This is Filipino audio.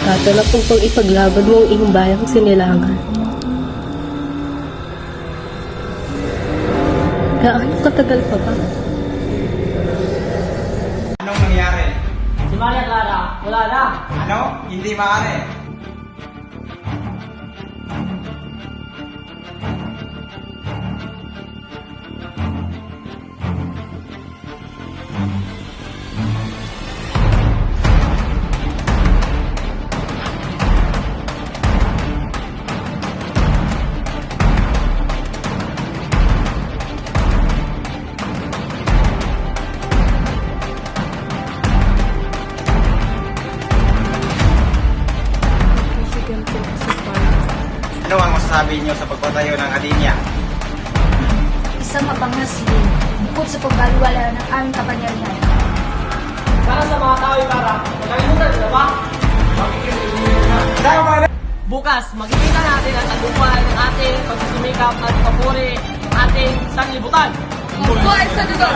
pagkakataon na upang ipaglaban mo ang iyong bayang sinilangan. Gaano katagal pa ba? Anong nangyari? Si Maria Clara, wala na. Ano? Hindi maaari. Ano ang masasabi niyo sa pagpatayo ng Adinya? Isang mapangasin bukod sa pagbaliwala ng aming kapangyarihan. Para sa mga tao para, nakalimutan nila ba? Tama na! Bukas, makikita natin ang tagumpay ng ating pagsusumikap at papuri ng ating sanlibutan. Mabuhay sa dugo!